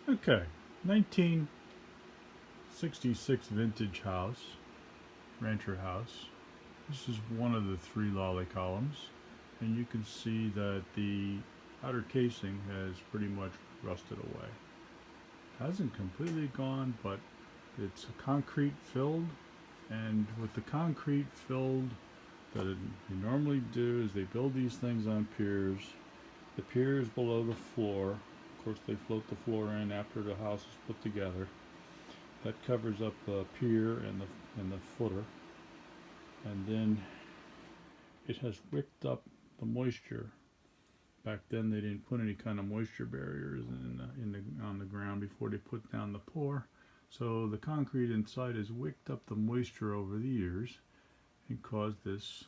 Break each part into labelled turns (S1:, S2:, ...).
S1: Okay, 1966 vintage house, rancher house. This is one of the three lolly columns, and you can see that the outer casing has pretty much rusted away. Hasn't completely gone, but it's concrete filled, and with the concrete filled that they normally do is they build these things on piers. The pier is below the floor. Of course, they float the floor in after the house is put together. That covers up the pier and the footer, and then it has wicked up the moisture. Back then, they didn't put any kind of moisture barriers on the ground before they put down the pour. So the concrete inside has wicked up the moisture over the years and caused this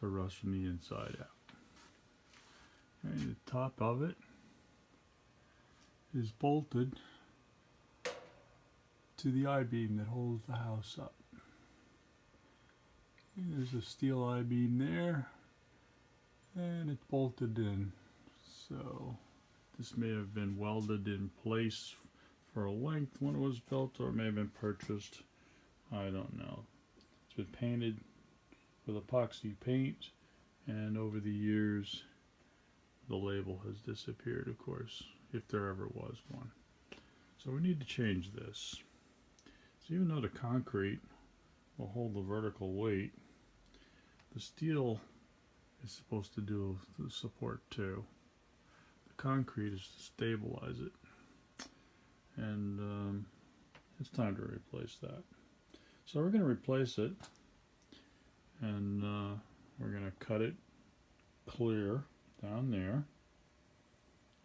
S1: to rust from the inside out. And the top of it is bolted to the I-beam that holds the house up. And there's a steel I-beam there, and it's bolted in. So this may have been welded in place for a length when it was built, or it may have been purchased. I don't know. It's been painted with epoxy paint, and over the years the label has disappeared, of course, if there ever was one. So we need to change this. So even though the concrete will hold the vertical weight, the steel is supposed to do the support too. The concrete is to stabilize it, and it's time to replace that. So we're going to replace it, and we're going to cut it clear down there.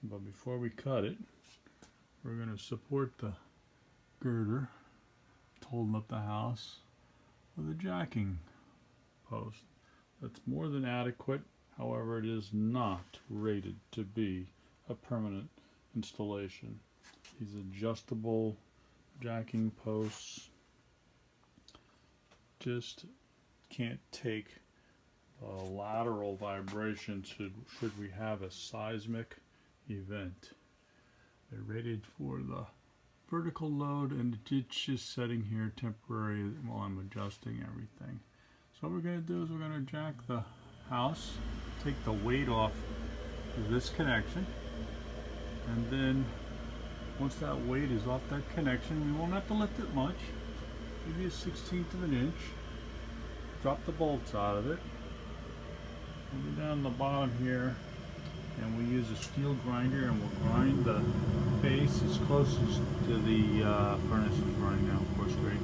S1: But before we cut it, we're going to support the girder holding up the house with a jacking post. That's more than adequate. However, it is not rated to be a permanent installation. These adjustable jacking posts just can't take lateral vibration should we have a seismic event. They're rated for the vertical load, and it's just setting here temporary while I'm adjusting everything. So what we're going to do is we're going to jack the house, take the weight off this connection, and then once that weight is off that connection, we won't have to lift it much, maybe a 1/16 of an inch. Drop the bolts out of it. We'll go down the bottom here, and we use a steel grinder, and we'll grind the base as close as to the furnace is running now, of course, great.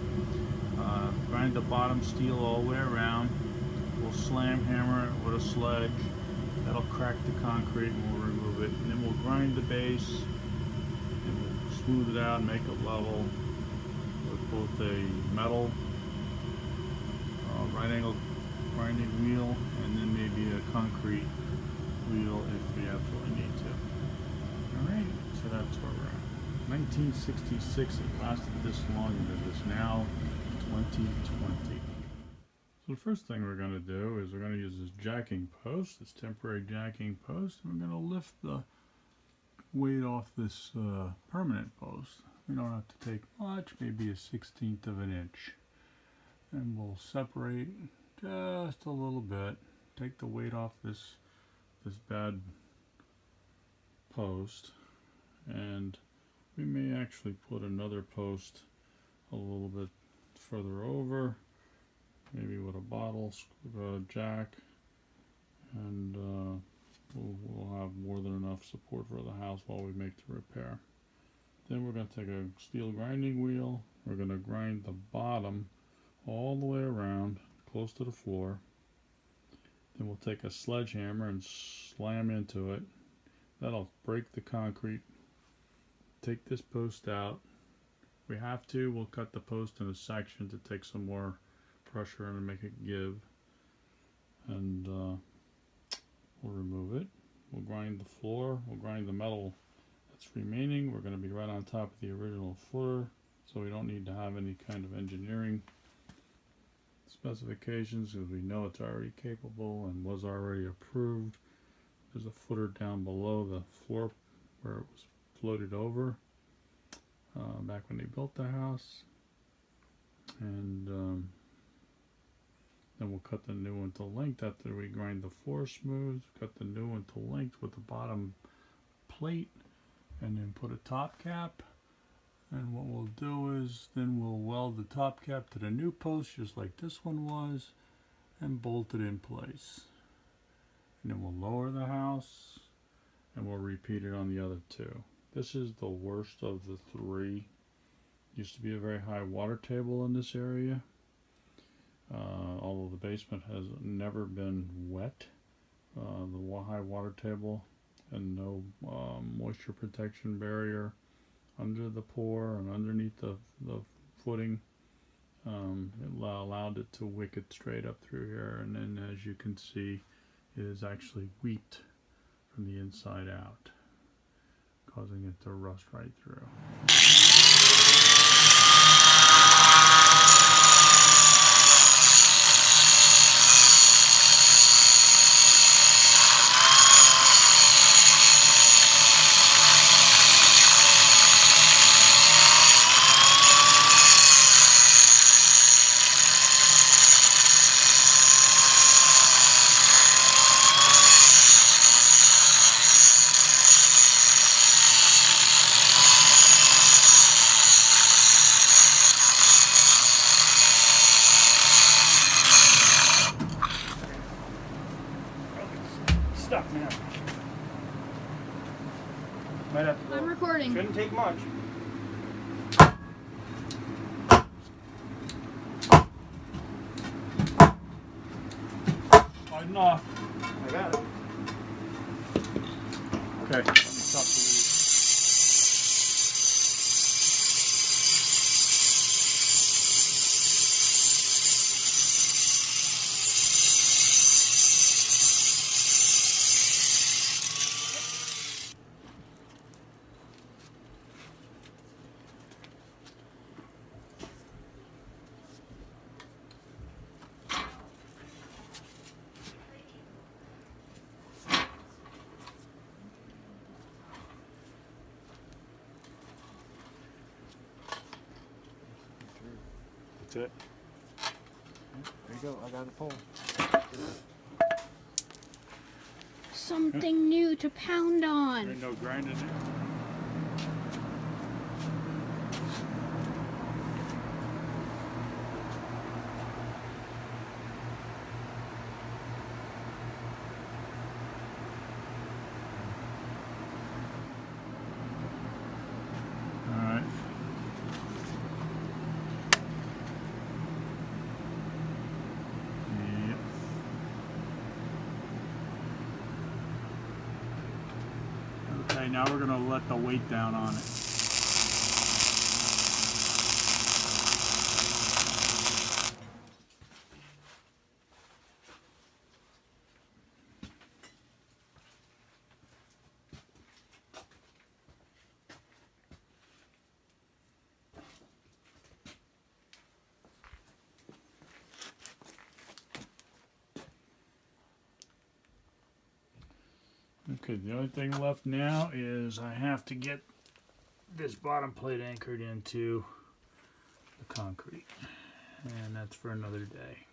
S1: Grind the bottom steel all the way around. We'll slam hammer it with a sledge. That'll crack the concrete, and we'll remove it. And then we'll grind the base, and we'll smooth it out and make it level with both a metal right angle grinding wheel, and then maybe a concrete wheel if we absolutely need to. Alright, so that's where we're at. 1966, it lasted this long, and it is now 2020. So the first thing we're going to do is we're going to use this jacking post, this temporary jacking post, and we're going to lift the weight off this permanent post. We don't have to take much, maybe a 1/16 of an inch. And we'll separate just a little bit, take the weight off this bad post, and we may actually put another post a little bit further over, maybe with a bottle jack, and we'll have more than enough support for the house while we make the repair. Then we're going to take a steel grinding wheel. We're going to grind the bottom all the way around, close to the floor. Then we'll take a sledgehammer and slam into it. That'll break the concrete. Take this post out. If we have to, we'll cut the post in a section to take some more pressure and make it give. And we'll remove it. We'll grind the floor. We'll grind the metal that's remaining. We're going to be right on top of the original footer, so we don't need to have any kind of engineering specifications, because we know it's already capable and was already approved. There's a footer down below the floor where it was floated over. back when they built the house. And then we'll cut the new one to length after we grind the floor smooth. Cut the new one to length with the bottom plate, and then put a top cap. And what we'll do is then we'll weld the top cap to the new post just like this one was, and bolt it in place. And then we'll lower the house, and we'll repeat it on the other two. This is the worst of the three. Used to be a very high water table in this area. Although the basement has never been wet, the high water table and no moisture protection barrier under the pour and underneath the footing. It allowed it to wick it straight up through here, and then as you can see, it is actually weeped from the inside out, causing it to rust right through. Stuck now. Might have to go.
S2: I'm recording.
S1: Shouldn't take much. Hard enough. I got it. Okay, let me stop the video. That's it.
S3: There you go, I got a pole.
S2: Something new to pound on.
S1: There ain't no grinding there. Alright. Yep. Okay, now we're going to let the weight down on it. Okay, the only thing left now is I have to get this bottom plate anchored into the concrete, and that's for another day.